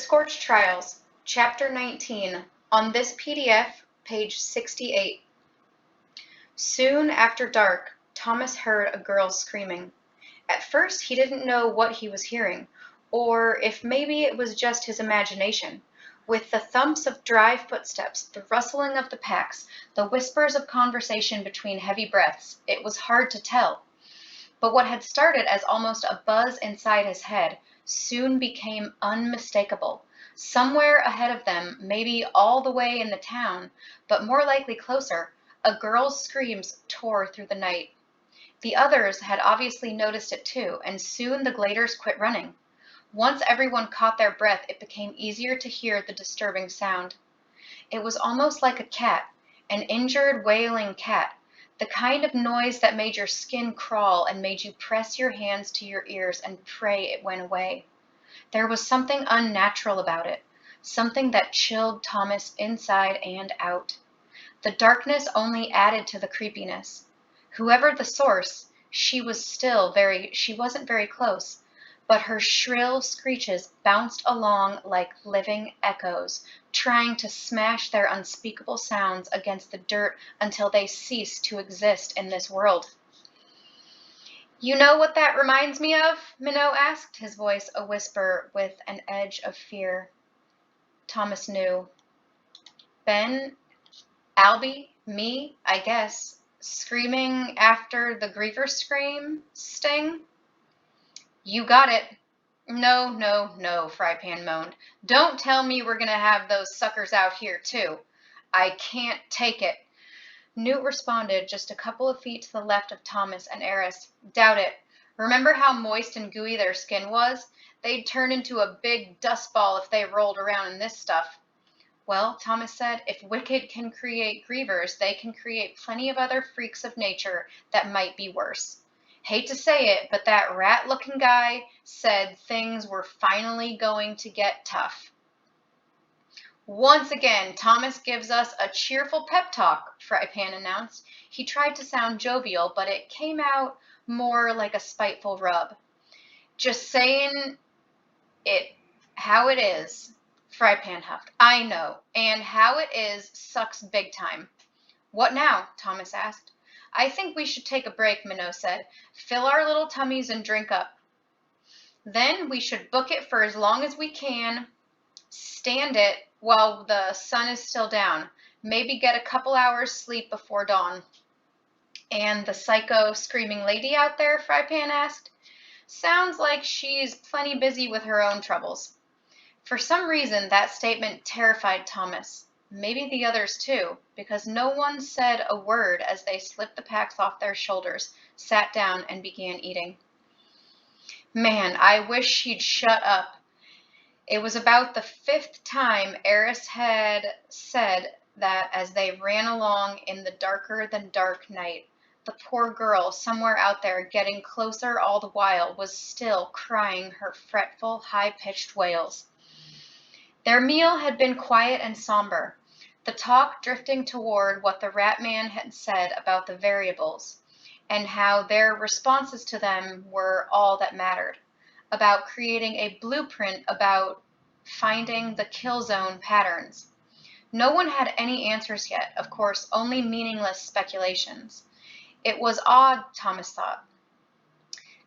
Scorch Trials, Chapter 19, on this PDF, page 68. Soon after dark, Thomas heard a girl screaming. At first, he didn't know what he was hearing, or if maybe it was just his imagination. With the thumps of dry footsteps, the rustling of the packs, the whispers of conversation between heavy breaths, it was hard to tell. But what had started as almost a buzz inside his head soon became unmistakable. Somewhere ahead of them, maybe all the way in the town, but more likely closer, a girl's screams tore through the night. The others had obviously noticed it too, and soon the gladers quit running. Once everyone caught their breath, it became easier to hear the disturbing sound. It was almost like a cat, an injured, wailing cat, the kind of noise that made your skin crawl and made you press your hands to your ears and pray it went away. There was something unnatural about it, something that chilled Thomas inside and out. The darkness only added to the creepiness. Whoever the source, she wasn't very close, but her shrill screeches bounced along like living echoes, trying to smash their unspeakable sounds against the dirt until they ceased to exist in this world. "You know what that reminds me of?" Minot asked, his voice a whisper with an edge of fear. Thomas knew. Ben, Albie, me, I guess, screaming after the griever sting? You got it. No, Frypan moaned. Don't tell me we're going to have those suckers out here, too. I can't take it. Newt responded just a couple of feet to the left of Thomas and Eris. Doubt it. Remember how moist and gooey their skin was? They'd turn into a big dust ball if they rolled around in this stuff. Well, Thomas said, if Wicked can create grievers, they can create plenty of other freaks of nature that might be worse. Hate to say it, but that rat-looking guy said things were finally going to get tough. Once again, Thomas gives us a cheerful pep talk, Frypan announced. He tried to sound jovial, but it came out more like a spiteful rub. Just saying it how it is, Frypan huffed. I know, and how it is sucks big time. What now? Thomas asked. I think we should take a break, Minot said. Fill our little tummies and drink up. Then we should book it for as long as we can. Stand it while the sun is still down. Maybe get a couple hours sleep before dawn. And the psycho screaming lady out there? Frypan asked. Sounds like she's plenty busy with her own troubles. For some reason, that statement terrified Thomas. Maybe the others too, because no one said a word as they slipped the packs off their shoulders, sat down, and began eating. Man, I wish she'd shut up. It was about the 5th time Eris had said that as they ran along in the darker-than-dark night. The poor girl, somewhere out there, getting closer all the while, was still crying her fretful, high-pitched wails. Their meal had been quiet and somber, the talk drifting toward what the rat man had said about the variables, and how their responses to them were all that mattered, about creating a blueprint, about finding the kill zone patterns. No one had any answers yet, of course, only meaningless speculations. It was odd, Thomas thought.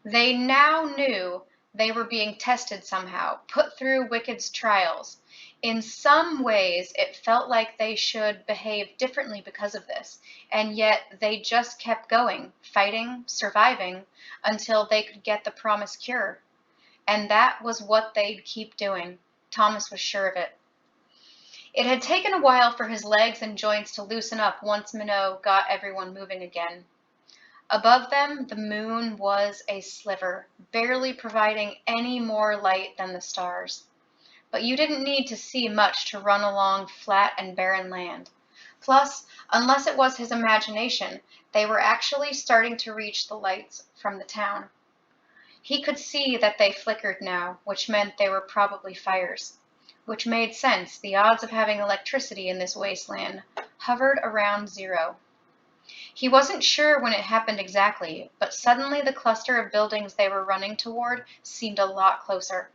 They now knew they were being tested somehow, put through Wicked's trials. In some ways, it felt like they should behave differently because of this, and yet they just kept going, fighting, surviving, until they could get the promised cure. And that was what they'd keep doing. Thomas was sure of it. It had taken a while for his legs and joints to loosen up once Minot got everyone moving again. Above them, the moon was a sliver, barely providing any more light than the stars. But you didn't need to see much to run along flat and barren land. Plus, unless it was his imagination, they were actually starting to reach the lights from the town. He could see that they flickered now, which meant they were probably fires. Which made sense. The odds of having electricity in this wasteland hovered around 0. He wasn't sure when it happened exactly, but suddenly the cluster of buildings they were running toward seemed a lot closer.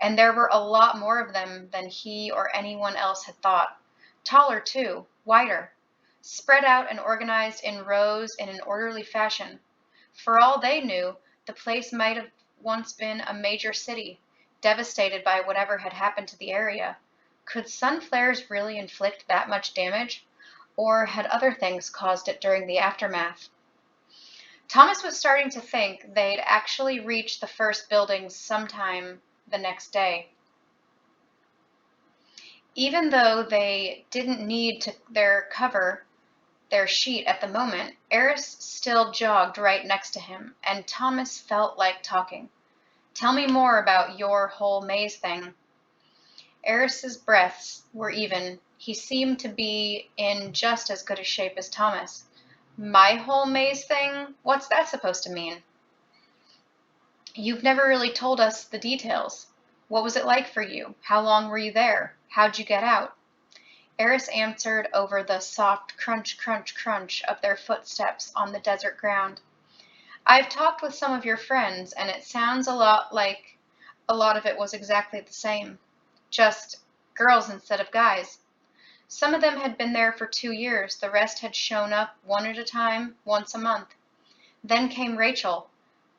and there were a lot more of them than he or anyone else had thought. Taller, too, wider, spread out and organized in rows in an orderly fashion. For all they knew, the place might have once been a major city, devastated by whatever had happened to the area. Could sun flares really inflict that much damage? Or had other things caused it during the aftermath? Thomas was starting to think they'd actually reached the first buildings sometime the next day. Even though they didn't need to cover their sheet at the moment, Eris still jogged right next to him, and Thomas felt like talking. "Tell me more about your whole maze thing." Eris's breaths were even. He seemed to be in just as good a shape as Thomas. "My whole maze thing? What's that supposed to mean?" "You've never really told us the details. What was it like for you? How long were you there? How'd you get out?" Eris answered over the soft crunch, crunch, crunch of their footsteps on the desert ground. "I've talked with some of your friends, and it sounds a lot like a lot of it was exactly the same. Just girls instead of guys. Some of them had been there for 2 years. The rest had shown up one at a time, once a month. Then came Rachel.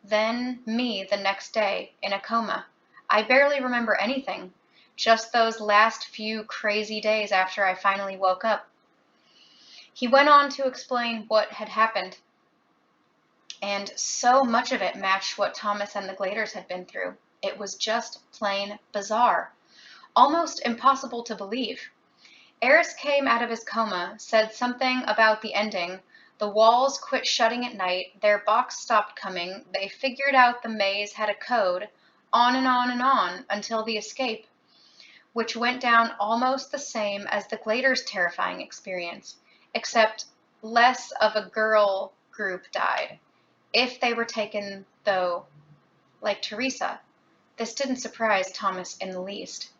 Then me the next day, in a coma. I barely remember anything. Just those last few crazy days after I finally woke up." He went on to explain what had happened, and so much of it matched what Thomas and the Gladers had been through. It was just plain bizarre, almost impossible to believe. Eris came out of his coma, said something about the ending. The walls quit shutting at night, their box stopped coming, they figured out the maze had a code, on and on and on, until the escape, which went down almost the same as the Gladers' terrifying experience, except less of a girl group died. If they were taken, though, like Teresa. This didn't surprise Thomas in the least.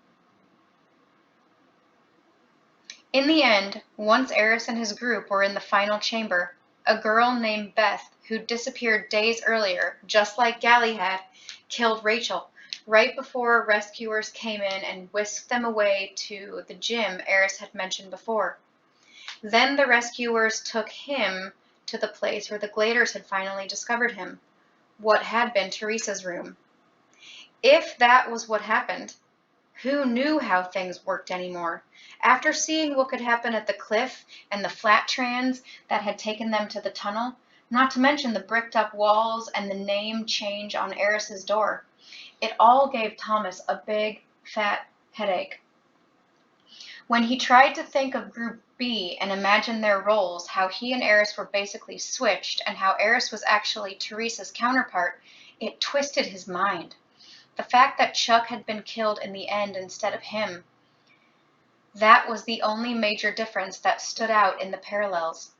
In the end, once Eris and his group were in the final chamber, a girl named Beth, who'd disappeared days earlier, just like Gally had, killed Rachel right before rescuers came in and whisked them away to the gym Eris had mentioned before. Then the rescuers took him to the place where the Gladers had finally discovered him, what had been Teresa's room. If that was what happened, who knew how things worked anymore? After seeing what could happen at the cliff and the flat trans that had taken them to the tunnel, not to mention the bricked up walls and the name change on Eris's door, it all gave Thomas a big, fat headache. When he tried to think of Group B and imagine their roles, how he and Eris were basically switched, and how Eris was actually Teresa's counterpart, it twisted his mind. The fact that Chuck had been killed in the end instead of him, that was the only major difference that stood out in the parallels.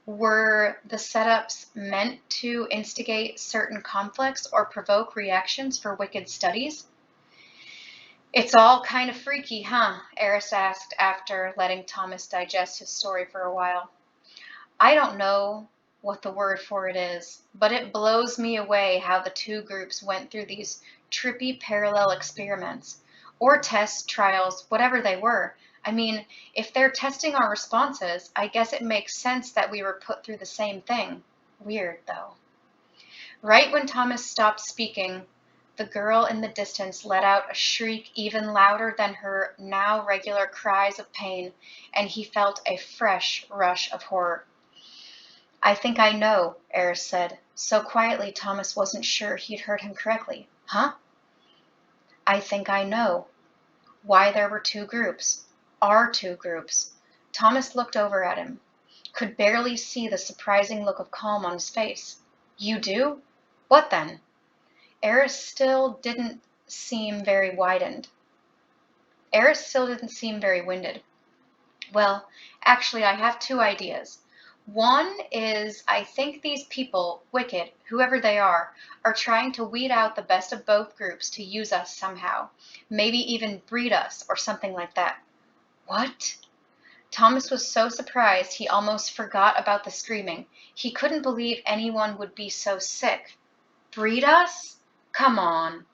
Were the setups meant to instigate certain conflicts or provoke reactions for wicked studies? "It's all kind of freaky, huh?" Eris asked after letting Thomas digest his story for a while. "I don't know what the word for it is, but it blows me away how the two groups went through these trippy parallel experiments, or tests, trials, whatever they were. I mean, if they're testing our responses, I guess it makes sense that we were put through the same thing. Weird, though." Right when Thomas stopped speaking, the girl in the distance let out a shriek even louder than her now regular cries of pain, and he felt a fresh rush of horror. "I think I know," Eris said, so quietly Thomas wasn't sure he'd heard him correctly. "Huh?" "I think I know why there were two groups. Our two groups." Thomas looked over at him, could barely see the surprising look of calm on his face. "You do? What then?" Eris still didn't seem very winded. "Well, actually, I have two ideas. One is I think these people, wicked, whoever they are trying to weed out the best of both groups to use us somehow. Maybe even breed us or something like that." "What?" Thomas was so surprised he almost forgot about the screaming. He couldn't believe anyone would be so sick. "Breed us? Come on."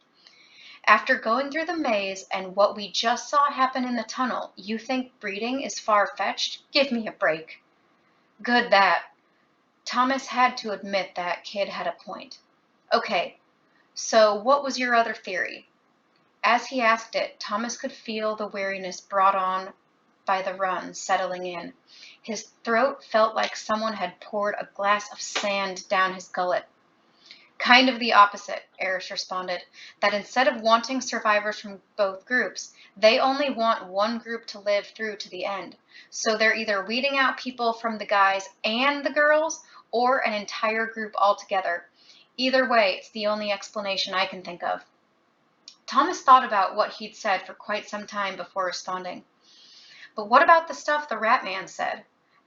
After going through the maze and what we just saw happen in the tunnel, you think breeding is far-fetched? Give me a break. Good that. Thomas had to admit that kid had a point. Okay, so what was your other theory? As he asked it, Thomas could feel the weariness brought on by the run settling in. His throat felt like someone had poured a glass of sand down his gullet. Kind of the opposite, Eris responded, that instead of wanting survivors from both groups, they only want one group to live through to the end. So they're either weeding out people from the guys and the girls, or an entire group altogether. Either way, it's the only explanation I can think of. Thomas thought about what he'd said for quite some time before responding. But what about the stuff the Rat Man said?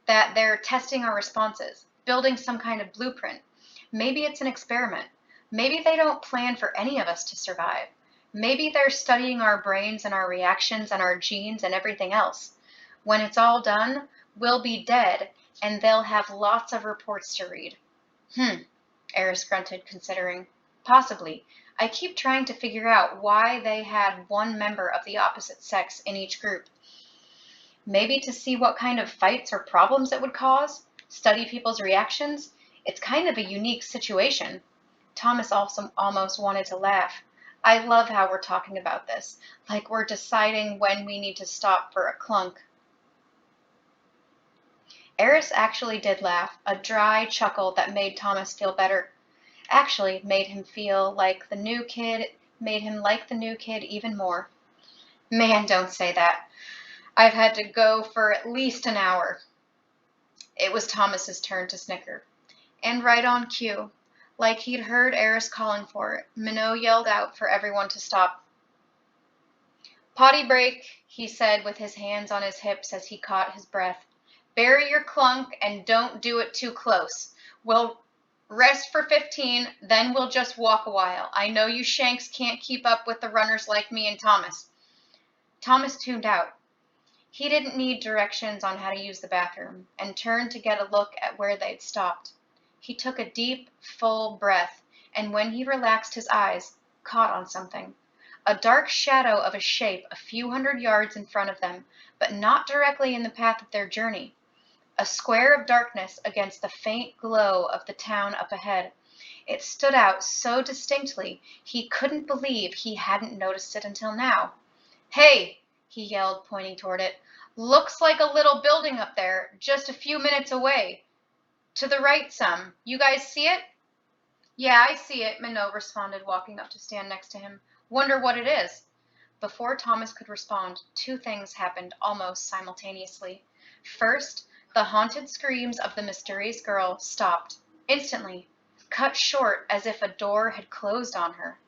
That they're testing our responses, building some kind of blueprint. Maybe it's an experiment. Maybe they don't plan for any of us to survive. Maybe they're studying our brains and our reactions and our genes and everything else. When it's all done, we'll be dead, and they'll have lots of reports to read. Eris grunted, considering. Possibly. I keep trying to figure out why they had one member of the opposite sex in each group. Maybe to see what kind of fights or problems it would cause? Study people's reactions? It's kind of a unique situation. Thomas also almost wanted to laugh. I love how we're talking about this, like we're deciding when we need to stop for a clunk. Eris actually did laugh, a dry chuckle that made Thomas feel better. Actually made him like the new kid even more. Man, don't say that. I've had to go for at least an hour. It was Thomas's turn to snicker. And right on cue, like he'd heard Eris calling for it, Minot yelled out for everyone to stop. Potty break, he said with his hands on his hips as he caught his breath. Bury your clunk and don't do it too close. We'll rest for 15, then we'll just walk a while. I know you shanks can't keep up with the runners like me and Thomas. Thomas tuned out. He didn't need directions on how to use the bathroom, and turned to get a look at where they'd stopped. He took a deep, full breath, and when he relaxed his eyes, caught on something. A dark shadow of a shape a few hundred yards in front of them, but not directly in the path of their journey. A square of darkness against the faint glow of the town up ahead. It stood out so distinctly he couldn't believe he hadn't noticed it until now. Hey, he yelled, pointing toward it. Looks like a little building up there, just a few minutes away. To the right some. You guys see it? Yeah, I see it, Minot responded, walking up to stand next to him. Wonder what it is. Before Thomas could respond, two things happened almost simultaneously. First, the haunted screams of the mysterious girl stopped, instantly, cut short as if a door had closed on her.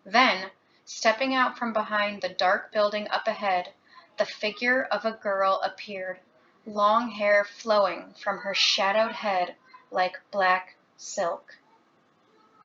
Then, stepping out from behind the dark building up ahead, the figure of a girl appeared, long hair flowing from her shadowed head like black silk.